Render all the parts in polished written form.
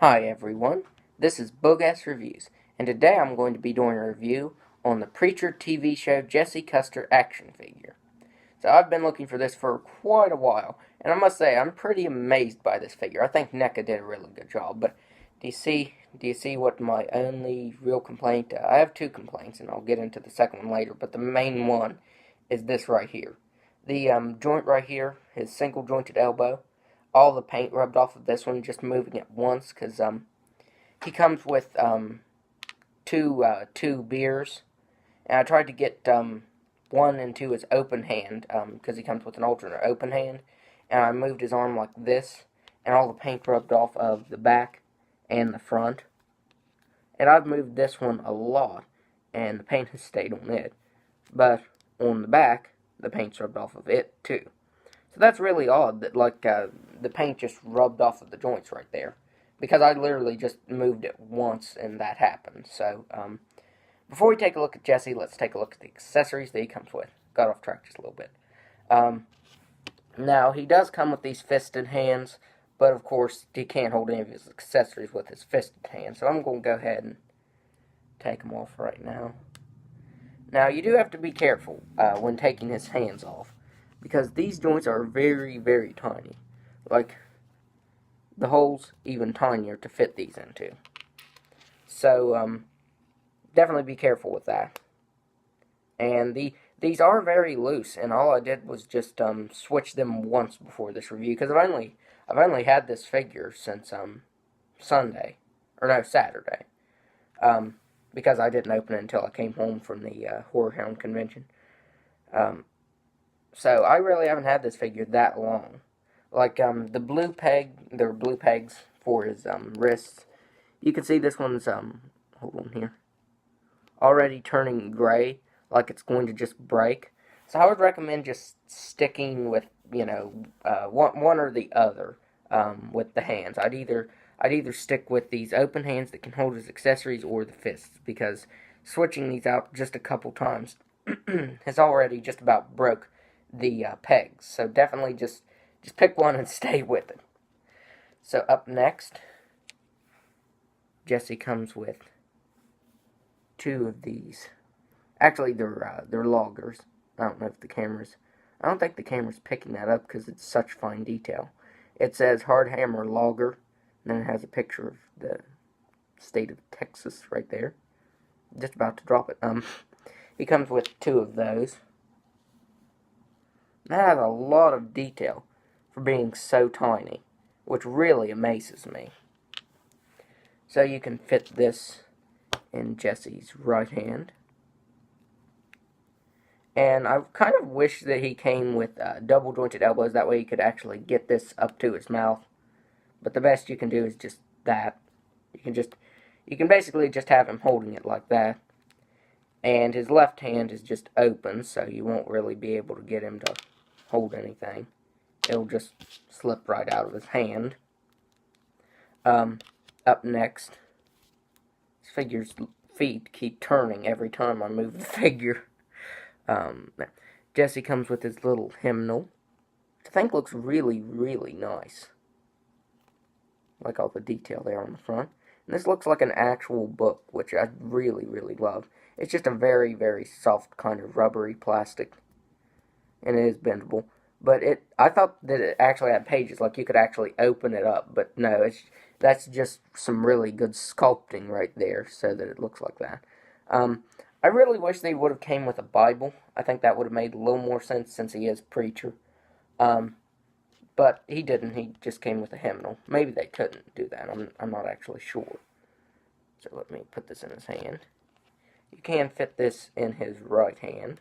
Hi everyone, this is Bogass Reviews, and today I'm going to be doing a review on the Preacher TV show Jesse Custer action figure. So I've been looking for this for quite a while, and I must say I'm pretty amazed by this figure. I think NECA did a really good job, but do you see what my only real complaint? I have two complaints, and I'll get into the second one later, but the main one is this right here. The joint right here, his single jointed elbow, all the paint rubbed off of this one just moving it once, because he comes with two beers, and I tried to get one into his open hand, because he comes with an alternate open hand, and I moved his arm like this, and all the paint rubbed off of the back and the front. And I've moved this one a lot, and the paint has stayed on it, but on the back, the paint's rubbed off of it too. So that's really odd that the paint just rubbed off of the joints right there, because I literally just moved it once and that happened. So before we take a look at Jesse, let's take a look at the accessories that he comes with. Got off track just a little bit. Now he does come with these fisted hands, but of course he can't hold any of his accessories with his fisted hands. So I'm going to go ahead and take them off right now. Now you do have to be careful when taking his hands off, because these joints are very, very tiny. Like, the hole's even tinier to fit these into. So, definitely be careful with that. And these are very loose, and all I did was just switch them once before this review, because I've only had this figure since Saturday, because I didn't open it until I came home from the Horror Hound convention. So I really haven't had this figure that long. Like the blue peg, there are blue pegs for his wrists. You can see this one's hold on here, already turning gray, like it's going to just break. So I would recommend just sticking with one or the other with the hands. I'd either stick with these open hands that can hold his accessories or the fists, because switching these out just a couple times has already just about broke the pegs. So definitely just pick one and stay with it. So up next, Jesse comes with two of these. Actually, they're loggers. I don't know if I don't think the camera's picking that up because it's such fine detail. It says Hard Hammer Logger, and then it has a picture of the state of Texas right there. Just about to drop it. He comes with two of those. That has a lot of detail for being so tiny, which really amazes me. So you can fit this in Jesse's right hand. And I kind of wish that he came with double jointed elbows, that way he could actually get this up to his mouth. But the best you can do is just that. You can basically just have him holding it like that. And his left hand is just open, so you won't really be able to get him to hold anything. It'll just slip right out of his hand. Up next, this figure's feet keep turning every time I move the figure. Jesse comes with his little hymnal, which I think looks really, really nice. Like all the detail there on the front. And this looks like an actual book, which I really, really love. It's just a very, very soft kind of rubbery plastic, and it is bendable. But I thought that it actually had pages, like you could actually open it up. But no, that's just some really good sculpting right there, so that it looks like that. I really wish they would have came with a Bible. I think that would have made a little more sense, since he is a preacher. But he didn't. He just came with a hymnal. Maybe they couldn't do that. I'm not actually sure. So let me put this in his hand. You can fit this in his right hand,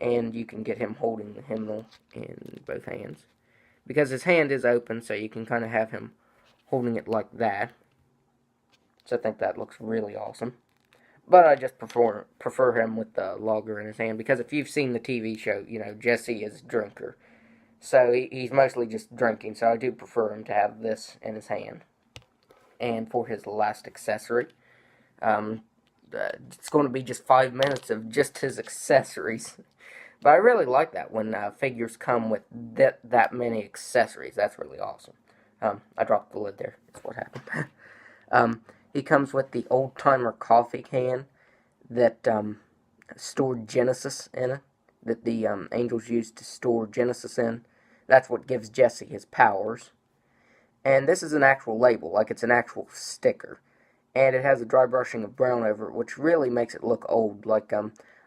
and you can get him holding the hymnal in both hands, because his hand is open, so you can kind of have him holding it like that. So I think that looks really awesome. But I just prefer him with the logger in his hand, because if you've seen the TV show, Jesse is a drinker. So he's mostly just drinking, so I do prefer him to have this in his hand. And for his last accessory, it's going to be just 5 minutes of just his accessories. But I really like that when figures come with that many accessories. That's really awesome. I dropped the lid there. That's what happened. He comes with the old-timer coffee can that stored Genesis in it, that the angels used to store Genesis in. That's what gives Jesse his powers. And this is an actual label, like it's an actual sticker. And it has a dry brushing of brown over it, which really makes it look old. Like,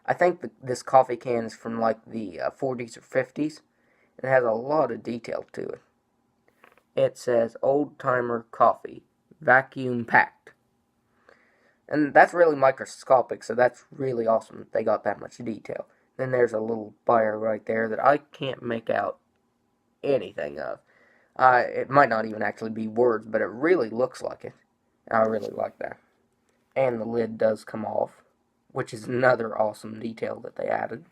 I think this coffee can is from, like, the 40s or 50s. It has a lot of detail to it. It says, Old Timer Coffee, vacuum packed. And that's really microscopic, so that's really awesome that they got that much detail. Then there's a little bio right there that I can't make out anything of. It might not even actually be words, but it really looks like it. I really like that. And the lid does come off, which is another awesome detail that they added.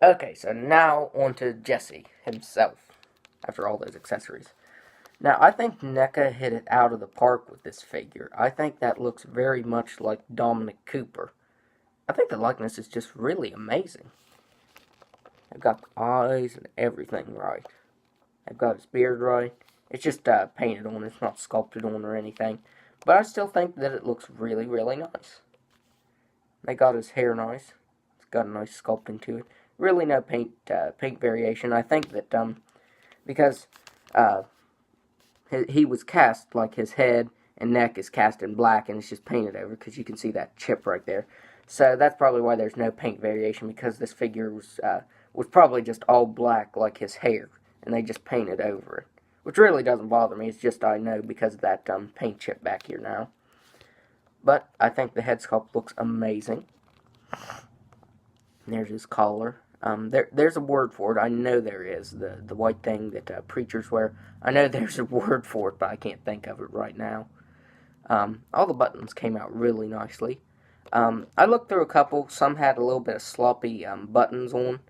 Okay, so now on to Jesse himself, after all those accessories. Now, I think NECA hit it out of the park with this figure. I think that looks very much like Dominic Cooper. I think the likeness is just really amazing. I've got the eyes and everything right. I've got his beard right. It's just painted on. It's not sculpted on or anything. But I still think that it looks really, really nice. They got his hair nice. It's got a nice sculpting to it. Really no paint variation. I think that because he was cast, like his head and neck is cast in black, and it's just painted over because you can see that chip right there. So that's probably why there's no paint variation, because this figure was probably just all black like his hair, and they just painted over it. Which really doesn't bother me, it's just I know because of that paint chip back here now. But I think the head sculpt looks amazing. There's his collar. There's a word for it. I know there is. The white thing that preachers wear. I know there's a word for it, but I can't think of it right now. All the buttons came out really nicely. I looked through a couple. Some had a little bit of sloppy buttons on.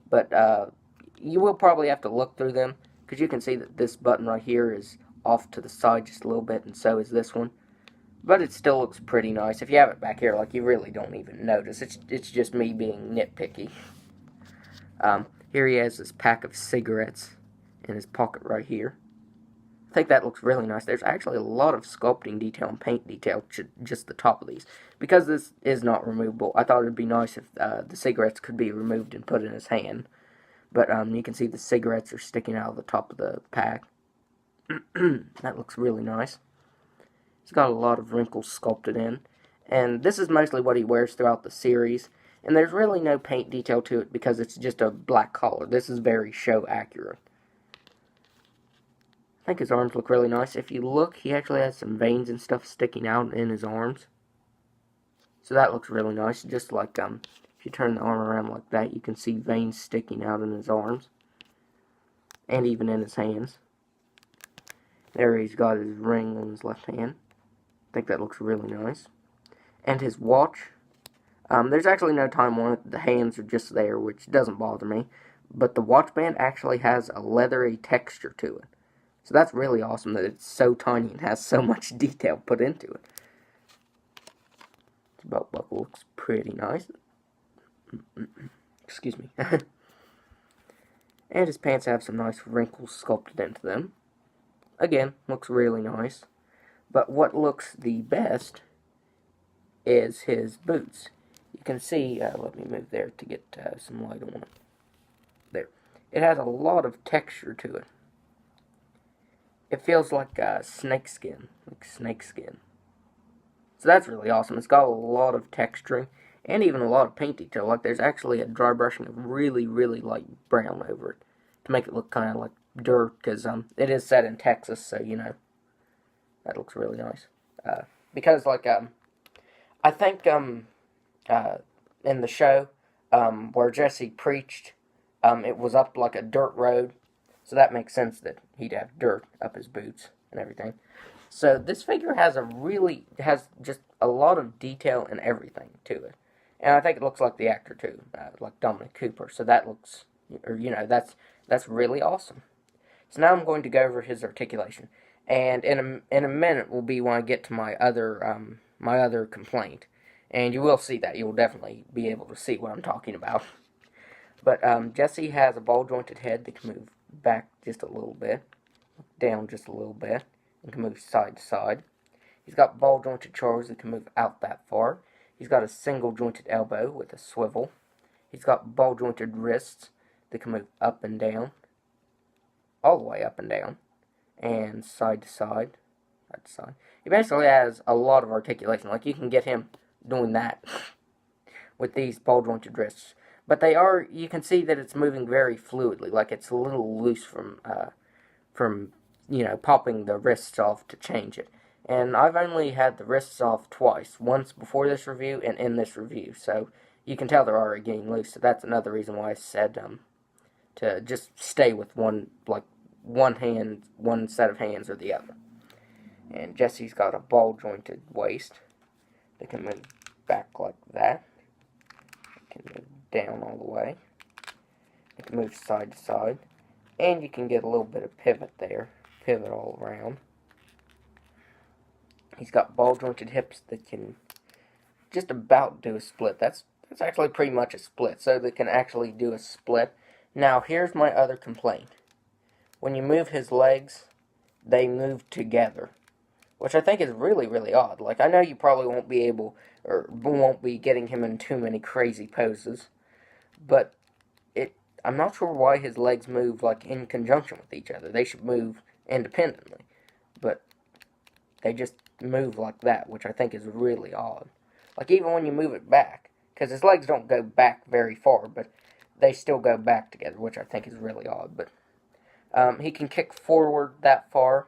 But you will probably have to look through them, because you can see that this button right here is off to the side just a little bit, and so is this one. But it still looks pretty nice. If you have it back here, like, you really don't even notice. It's just me being nitpicky. Here he has this pack of cigarettes in his pocket right here. I think that looks really nice. There's actually a lot of sculpting detail and paint detail to just the top of these. Because this is not removable, I thought it would be nice if the cigarettes could be removed and put in his hand. But you can see the cigarettes are sticking out of the top of the pack. That looks really nice. He's got a lot of wrinkles sculpted in. And this is mostly what he wears throughout the series. And there's really no paint detail to it because it's just a black collar. This is very show accurate. I think his arms look really nice. If you look, he actually has some veins and stuff sticking out in his arms. So that looks really nice. Just like if you turn the arm around like that, you can see veins sticking out in his arms. And even in his hands. There he's got his ring on his left hand. I think that looks really nice. And his watch. There's actually no time on it. The hands are just there, which doesn't bother me. But the watch band actually has a leathery texture to it. So that's really awesome that it's so tiny and has so much detail put into it. His belt buckle looks pretty nice. Excuse me. And his pants have some nice wrinkles sculpted into them. Again, looks really nice. But what looks the best is his boots. You can see, let me move there to get some light on it. There. It has a lot of texture to it. It feels like snakeskin, So that's really awesome. It's got a lot of texturing and even a lot of paint detail. Like there's actually a dry brushing of really, really light brown over it to make it look kind of like dirt, because it is set in Texas, so you know that looks really nice. Because like I think in the show where Jesse preached, it was up like a dirt road. So that makes sense that he'd have dirt up his boots and everything. So this figure has just a lot of detail and everything to it. And I think it looks like the actor too, like Dominic Cooper. So that looks, or you know, that's really awesome. So now I'm going to go over his articulation. And in a minute will be when I get to my other complaint. And you will see that. You will definitely be able to see what I'm talking about. But Jesse has a ball-jointed head that can move back just a little bit, like down just a little bit and can move side to side. He's got ball jointed shoulders that can move out that far. He's got a single jointed elbow with a swivel. He's got ball jointed wrists that can move up and down, all the way up and down, and side to side, side to side. He basically has a lot of articulation. Like, you can get him doing that with these ball jointed wrists. But you can see that it's moving very fluidly, like it's a little loose from popping the wrists off to change it. And I've only had the wrists off twice, once before this review and in this review, so you can tell they're already getting loose. So that's another reason why I said to just stay with one hand, one set of hands or the other. And Jesse's got a ball jointed waist that can move back like that. It can move down all the way. It can move side to side. And you can get a little bit of pivot there. Pivot all around. He's got ball jointed hips that can just about do a split. That's actually pretty much a split. So they can actually do a split. Now here's my other complaint. When you move his legs, they move together, which I think is really, really odd. Like, I know you probably won't be able, or won't be getting him in too many crazy poses, but I'm not sure why his legs move, like, in conjunction with each other. They should move independently, but they just move like that, which I think is really odd. Like, even when you move it back, because his legs don't go back very far, but they still go back together, which I think is really odd. But he can kick forward that far,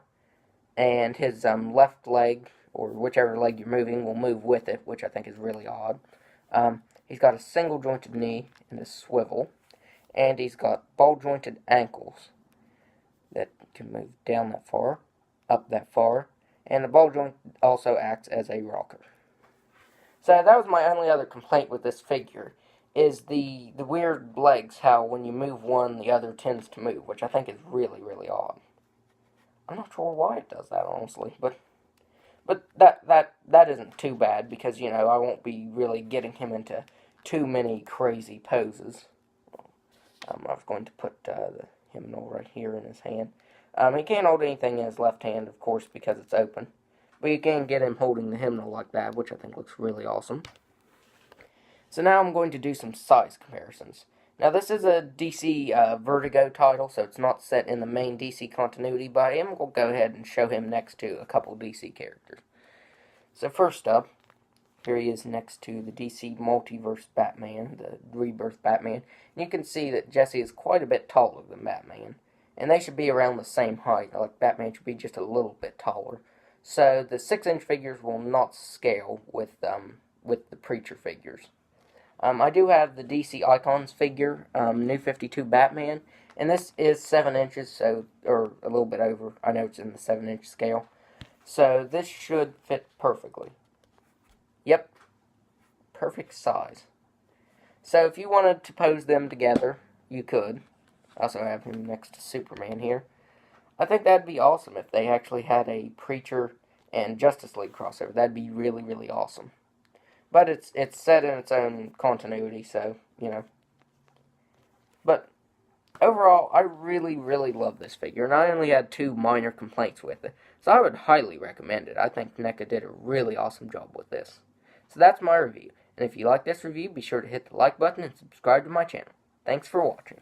and his left leg, or whichever leg you're moving, will move with it, which I think is really odd. He's got a single jointed knee and a swivel, and he's got ball jointed ankles that can move down that far, up that far, and the ball joint also acts as a rocker. So that was my only other complaint with this figure, is the weird legs, how when you move one, the other tends to move, which I think is really, really odd. I'm not sure why it does that, honestly, but that isn't too bad, because, I won't be really getting him into too many crazy poses. I was going to put the hymnal right here in his hand. He can't hold anything in his left hand, of course, because it's open. But you can get him holding the hymnal like that, which I think looks really awesome. So now I'm going to do some size comparisons. Now, this is a DC Vertigo title, so it's not set in the main DC continuity, but I am going to go ahead and show him next to a couple DC characters. So first up, here he is next to the DC Multiverse Batman, the Rebirth Batman. And you can see that Jesse is quite a bit taller than Batman. And they should be around the same height. Like, Batman should be just a little bit taller. So the 6-inch figures will not scale with the Preacher figures. I do have the DC Icons figure, New 52 Batman. And this is 7 inches, or a little bit over. I know it's in the 7-inch scale. So this should fit perfectly. Yep, perfect size. So if you wanted to pose them together, you could. I also have him next to Superman here. I think that'd be awesome if they actually had a Preacher and Justice League crossover. That'd be really, really awesome. But it's set in its own continuity, so, But overall, I really, really love this figure, and I only had 2 minor complaints with it. So I would highly recommend it. I think NECA did a really awesome job with this. So that's my review. And if you like this review, be sure to hit the like button and subscribe to my channel. Thanks for watching.